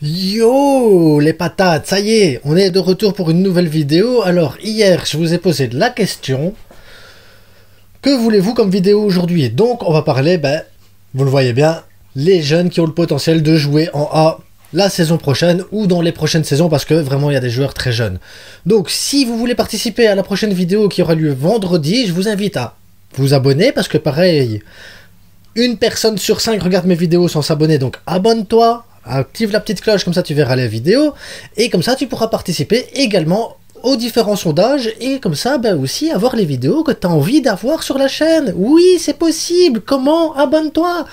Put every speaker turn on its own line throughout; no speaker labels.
Yo les patates, ça y est, on est de retour pour une nouvelle vidéo. Alors hier, je vous ai posé la question, que voulez-vous comme vidéo aujourd'hui? Donc on va parler, vous le voyez bien, les jeunes qui ont le potentiel de jouer en A la saison prochaine ou dans les prochaines saisons, parce que vraiment il y a des joueurs très jeunes. Donc si vous voulez participer à la prochaine vidéo qui aura lieu vendredi, je vous invite à vous abonner, parce que pareil, une personne sur 5 regarde mes vidéos sans s'abonner, donc abonne-toi. Active la petite cloche, comme ça tu verras les vidéos, et comme ça tu pourras participer également aux différents sondages, et comme ça aussi avoir les vidéos que tu as envie d'avoir sur la chaîne. Oui, c'est possible. Comment? Abonne-toi,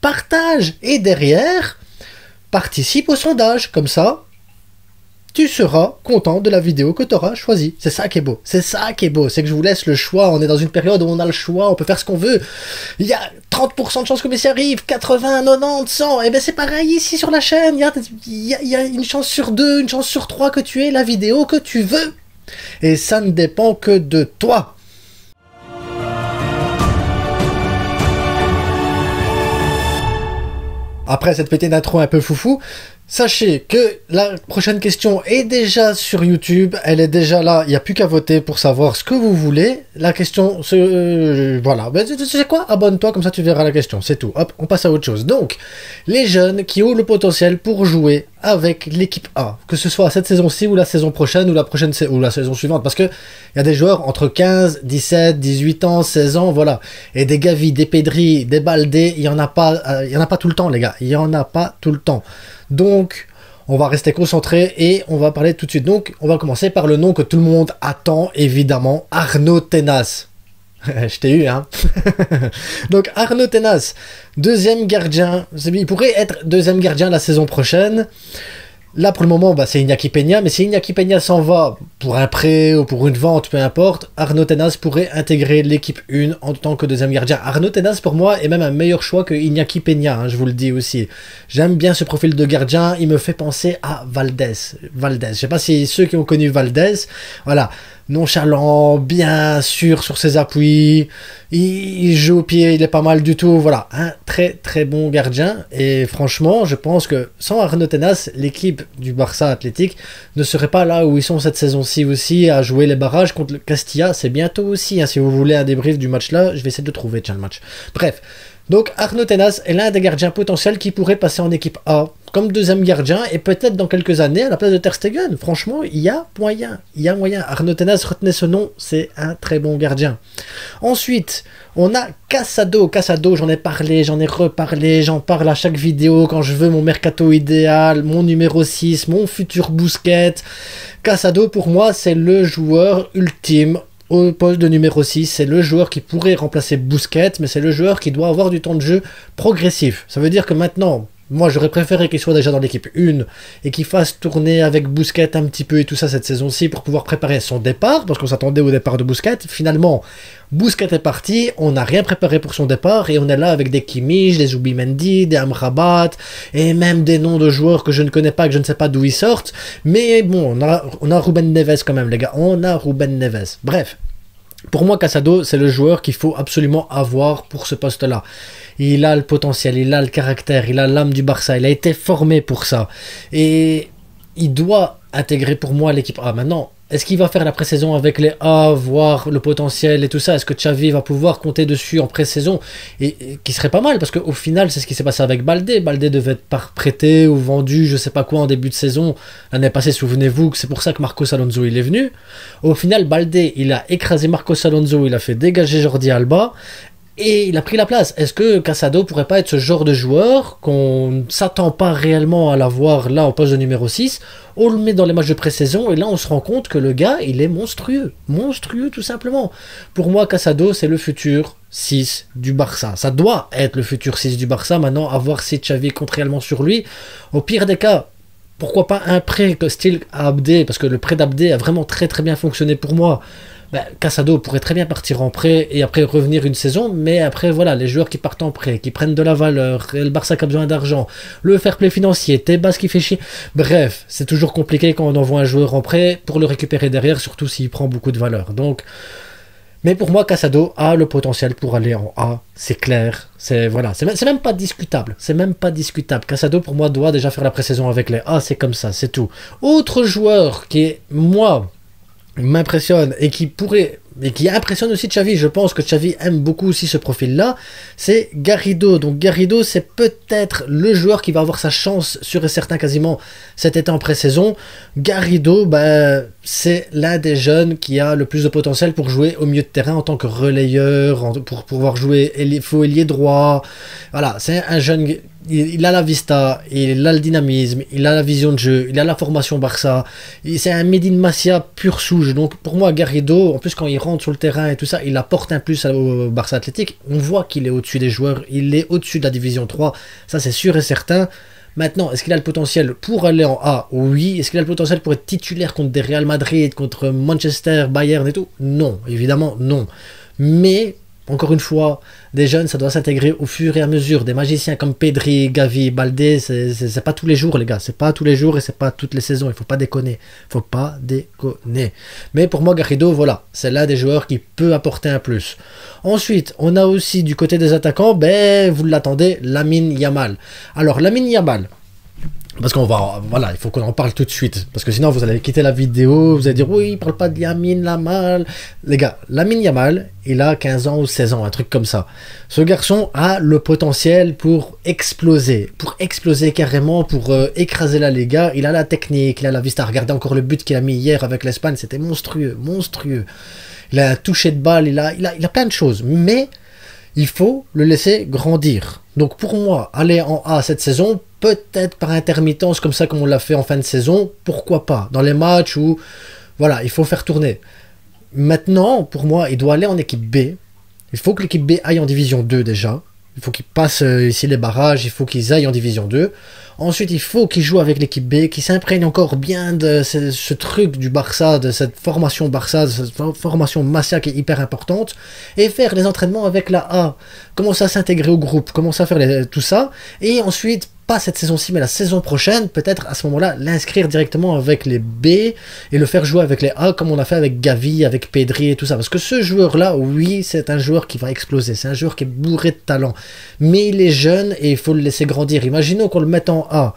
partage, et derrière, participe au sondage, comme ça tu seras content de la vidéo que tu auras choisie. C'est ça qui est beau. C'est ça qui est beau. C'est que je vous laisse le choix. On est dans une période où on a le choix. On peut faire ce qu'on veut. Il y a 30% de chances que Messi arrive. 80, 90, 100. Et c'est pareil ici sur la chaîne. Il y a une chance sur 2, une chance sur 3 que tu aies la vidéo que tu veux. Et ça ne dépend que de toi. Après cette petite intro un peu foufou, sachez que la prochaine question est déjà sur YouTube, elle est déjà là, il n'y a plus qu'à voter pour savoir ce que vous voulez. La question, voilà, tu sais quoi, abonne-toi, comme ça tu verras la question, c'est tout. Hop, on passe à autre chose. Donc, les jeunes qui ont le potentiel pour jouer avec l'équipe A, que ce soit cette saison-ci ou la saison prochaine ou la saison suivante, parce que il y a des joueurs entre 15, 17, 18 ans, 16 ans, voilà, et des Gavi, des Pedri, des Baldé, il y en a pas tout le temps les gars, il y en a pas tout le temps. Donc, on va rester concentré et on va parler tout de suite. Donc, on va commencer par le nom que tout le monde attend, évidemment, Arnaud Tenas. Je t'ai eu, hein. Donc, Arnaud Tenas, deuxième gardien. Il pourrait être deuxième gardien la saison prochaine. Là, pour le moment, c'est Iñaki Peña, mais si Iñaki Peña s'en va pour un prêt ou pour une vente, peu importe, Arnaud Tenas pourrait intégrer l'équipe 1 en tant que deuxième gardien. Arnaud Tenas, pour moi, est même un meilleur choix que Iñaki Peña, hein, je vous le dis aussi. J'aime bien ce profil de gardien, il me fait penser à Valdés. Je sais pas si ceux qui ont connu Valdés, voilà, nonchalant, bien sûr sur ses appuis, il joue au pied, il est pas mal du tout, voilà, un très très bon gardien, et franchement, je pense que sans Arnaud Tenas, l'équipe du Barça Athletic ne serait pas là où ils sont cette saison-ci aussi, à jouer les barrages contre le Castilla. C'est bientôt aussi, hein, si vous voulez un débrief du match là, je vais essayer de le trouver, tiens, le match. Bref, donc Arnaud Tenas est l'un des gardiens potentiels qui pourrait passer en équipe A comme deuxième gardien, et peut-être dans quelques années à la place de Ter Stegen. Franchement, il y a moyen, Arnaud Tenas, retenez ce nom, c'est un très bon gardien. Ensuite, on a Casado, j'en ai parlé, j'en ai reparlé, j'en parle à chaque vidéo quand je veux mon mercato idéal, mon numéro 6, mon futur Busquets. Casado, pour moi, c'est le joueur ultime au poste de numéro 6, c'est le joueur qui pourrait remplacer Busquets, mais c'est le joueur qui doit avoir du temps de jeu progressif. Ça veut dire que maintenant, moi j'aurais préféré qu'il soit déjà dans l'équipe 1 et qu'il fasse tourner avec Busquets un petit peu et tout ça cette saison-ci pour pouvoir préparer son départ, parce qu'on s'attendait au départ de Busquets. Finalement, Busquets est parti, on n'a rien préparé pour son départ et on est là avec des Kimmich, des Zubimendi, des Amrabat et même des noms de joueurs que je ne connais pas, que je ne sais pas d'où ils sortent. Mais bon, on a Ruben Neves quand même les gars, on a Ruben Neves. Bref. Pour moi, Casado, c'est le joueur qu'il faut absolument avoir pour ce poste-là. Il a le potentiel, il a le caractère, il a l'âme du Barça, il a été formé pour ça. Et il doit intégrer pour moi l'équipe A. Maintenant, est-ce qu'il va faire la pré-saison avec les A, voir le potentiel et tout ça? Est-ce que Xavi va pouvoir compter dessus en pré-saison? Et qui serait pas mal, parce qu'au final, c'est ce qui s'est passé avec Baldé. Baldé devait être prêté ou vendu, je sais pas quoi, en début de saison. L'année passée, souvenez-vous que c'est pour ça que Marcos Alonso il est venu. Au final, Baldé, il a écrasé Marcos Alonso, il a fait dégager Jordi Alba. Et il a pris la place. Est-ce que Casado pourrait pas être ce genre de joueur qu'on ne s'attend pas réellement à l'avoir là au poste de numéro 6? On le met dans les matchs de pré-saison et là on se rend compte que le gars il est monstrueux. Monstrueux tout simplement. Pour moi Casado c'est le futur 6 du Barça. Ça doit être le futur 6 du Barça. Maintenant à voir si Xavi compte réellement sur lui. Au pire des cas, pourquoi pas un prêt style Abdé, parce que le prêt d'Abdé a vraiment très très bien fonctionné pour moi. Casado pourrait très bien partir en prêt et après revenir une saison, mais après voilà, les joueurs qui partent en prêt, qui prennent de la valeur, le Barça qui a besoin d'argent, le fair play financier, Tebas qui fait chier, bref, c'est toujours compliqué quand on envoie un joueur en prêt pour le récupérer derrière, surtout s'il prend beaucoup de valeur. Donc Mais pour moi, Casado a le potentiel pour aller en A, c'est clair. Voilà, c'est même pas discutable. C'est même pas discutable. Casado, pour moi, doit déjà faire la pré-saison avec les A, c'est comme ça, c'est tout. Autre joueur qui, moi, m'impressionne et qui impressionne aussi Xavi, je pense que Xavi aime beaucoup aussi ce profil-là, c'est Garrido. Donc Garrido, c'est peut-être le joueur qui va avoir sa chance, sûr et certain quasiment, cet été en pré-saison. Garrido, ben, c'est l'un des jeunes qui a le plus de potentiel pour jouer au milieu de terrain en tant que relayeur, pour pouvoir jouer faux ailier droit. Voilà, c'est un jeune... Il a la vista, il a le dynamisme, il a la vision de jeu, il a la formation Barça. C'est un Made in Masia pur souche. Donc pour moi, Garrido, en plus quand il rentre sur le terrain et tout ça, il apporte un plus au Barça Athlétique. On voit qu'il est au-dessus des joueurs, il est au-dessus de la division 3. Ça c'est sûr et certain. Maintenant, est-ce qu'il a le potentiel pour aller en A? Oui. Est-ce qu'il a le potentiel pour être titulaire contre des Real Madrid, contre Manchester, Bayern et tout? Non, évidemment non. Mais... encore une fois, des jeunes, ça doit s'intégrer au fur et à mesure. Des magiciens comme Pedri, Gavi, Baldé, c'est pas tous les jours, les gars. C'est pas tous les jours et c'est pas toutes les saisons. Il faut pas déconner. Faut pas déconner. Mais pour moi, Garrido, voilà, c'est l'un des joueurs qui peut apporter un plus. Ensuite, on a aussi du côté des attaquants, ben, vous l'attendez, Lamine Yamal. Alors, Lamine Yamal, parce qu'on va, voilà, il faut qu'on en parle tout de suite, parce que sinon vous allez quitter la vidéo, vous allez dire oui, il parle pas de Lamine Yamal. Les gars, Lamine Yamal, il a 15 ans ou 16 ans, un truc comme ça. Ce garçon a le potentiel pour exploser carrément, pour écraser la Liga. Il a la technique, il a la vista. Regardez encore le but qu'il a mis hier avec l'Espagne, c'était monstrueux, monstrueux. Il a un toucher de balle, il a plein de choses, mais il faut le laisser grandir. Donc pour moi, aller en A cette saison, peut-être par intermittence comme ça comme on l'a fait en fin de saison, pourquoi pas, dans les matchs où voilà, il faut faire tourner. Maintenant, pour moi, il doit aller en équipe B. Il faut que l'équipe B aille en division 2 déjà. Il faut qu'ils passent ici les barrages, il faut qu'ils aillent en division 2. Ensuite, il faut qu'ils jouent avec l'équipe B, qu'ils s'imprègnent encore bien de ce truc du Barça, de cette formation Barça, de cette formation Masia qui est hyper importante, et faire les entraînements avec la A. Commencer à s'intégrer au groupe, commencer à faire tout ça, et ensuite, pas cette saison-ci, mais la saison prochaine, peut-être à ce moment-là, l'inscrire directement avec les B et le faire jouer avec les A, comme on a fait avec Gavi, avec Pedri et tout ça. Parce que ce joueur-là, oui, c'est un joueur qui va exploser, c'est un joueur qui est bourré de talent, mais il est jeune et il faut le laisser grandir. Imaginons qu'on le mette en A,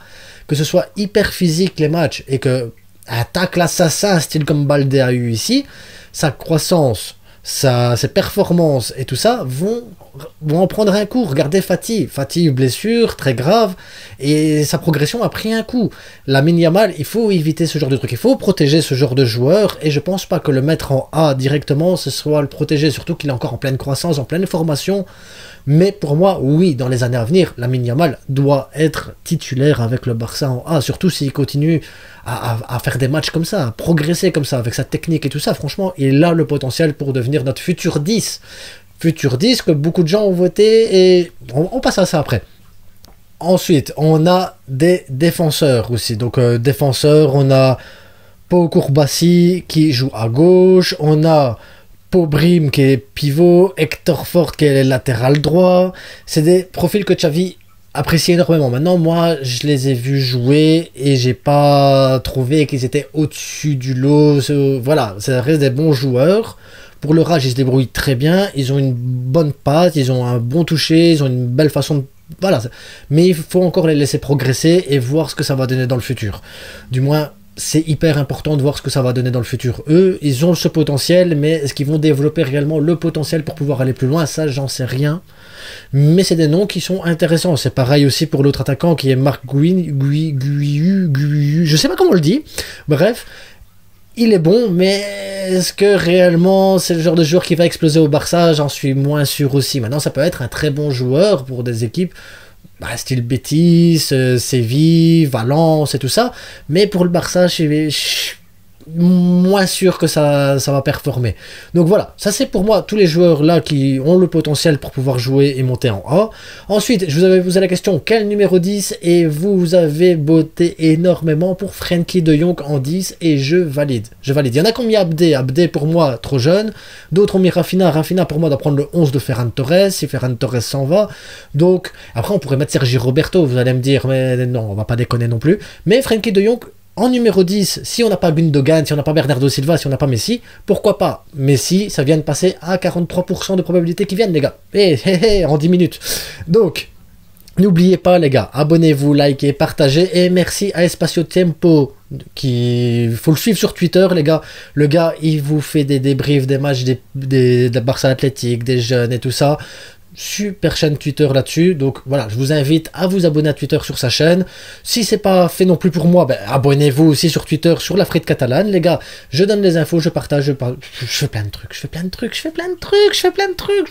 que ce soit hyper physique les matchs et que un tacle assassin, style comme Baldé a eu ici, sa croissance, ses performances et tout ça vont en prendre un coup. Regardez Fatih, blessure très grave et sa progression a pris un coup. Lamine Yamal, il faut éviter ce genre de truc, il faut protéger ce genre de joueur et je pense pas que le mettre en A directement ce soit le protéger, surtout qu'il est encore en pleine croissance, en pleine formation. Mais pour moi, oui, dans les années à venir, Lamine Yamal doit être titulaire avec le Barça en A, surtout s'il continue à faire des matchs comme ça, à progresser comme ça, avec sa technique et tout ça. Franchement, il a le potentiel pour devenir notre futur 10. Futur 10 que beaucoup de gens ont voté et on passe à ça après. Ensuite, on a des défenseurs aussi. Donc, défenseurs, on a Pau Kourbassi qui joue à gauche, on a Pau Brim qui est pivot, Hector Fort qui est latéral droit. C'est des profils que Xavi apprécie énormément. Maintenant, moi, je les ai vus jouer et j'ai pas trouvé qu'ils étaient au-dessus du lot. Voilà, ça reste des bons joueurs. Pour leur âge, ils se débrouillent très bien. Ils ont une bonne patte, ils ont un bon toucher, ils ont une belle façon de... Voilà. Mais il faut encore les laisser progresser et voir ce que ça va donner dans le futur. Du moins... c'est hyper important de voir ce que ça va donner dans le futur. Eux, ils ont ce potentiel, mais est-ce qu'ils vont développer réellement le potentiel pour pouvoir aller plus loin? Ça, j'en sais rien. Mais c'est des noms qui sont intéressants. C'est pareil aussi pour l'autre attaquant qui est Marc Guiu, je sais pas comment on le dit. Bref, il est bon, mais est-ce que réellement c'est le genre de joueur qui va exploser au Barça? J'en suis moins sûr aussi. Maintenant, ça peut être un très bon joueur pour des équipes style Betis, Séville, Valence et tout ça, mais pour le Barça, je suis moins sûr que ça va performer. Donc voilà, ça c'est pour moi tous les joueurs là qui ont le potentiel pour pouvoir jouer et monter en A. Ensuite, je vous avais posé la question, quel numéro 10? Et vous avez voté énormément pour Frenkie de Jong en 10 et je valide. Il y en a qui ont mis Abdé pour moi trop jeune, d'autres ont mis Rafinha pour moi doit prendre le 11 de Ferran Torres, si Ferran Torres s'en va. Donc après on pourrait mettre Sergi Roberto, vous allez me dire mais non, on va pas déconner non plus. Mais Frenkie de Jong, En numéro 10, si on n'a pas Gundogan, si on n'a pas Bernardo Silva, si on n'a pas Messi, pourquoi pas Messi, ça vient de passer à 43% de probabilité qu'ils viennent, les gars. En 10 minutes. Donc, n'oubliez pas, les gars, abonnez-vous, likez, partagez, et merci à Espacio Tempo, qui faut le suivre sur Twitter, les gars. Le gars, il vous fait des débriefs des matchs de Barça Athlétique, des jeunes et tout ça. Super chaîne Twitter là-dessus, donc voilà, je vous invite à vous abonner à Twitter sur sa chaîne. Si c'est pas fait non plus pour moi, ben, abonnez-vous aussi sur Twitter sur la frite catalane, les gars. Je donne les infos, je partage, je fais plein de trucs, je fais plein de trucs.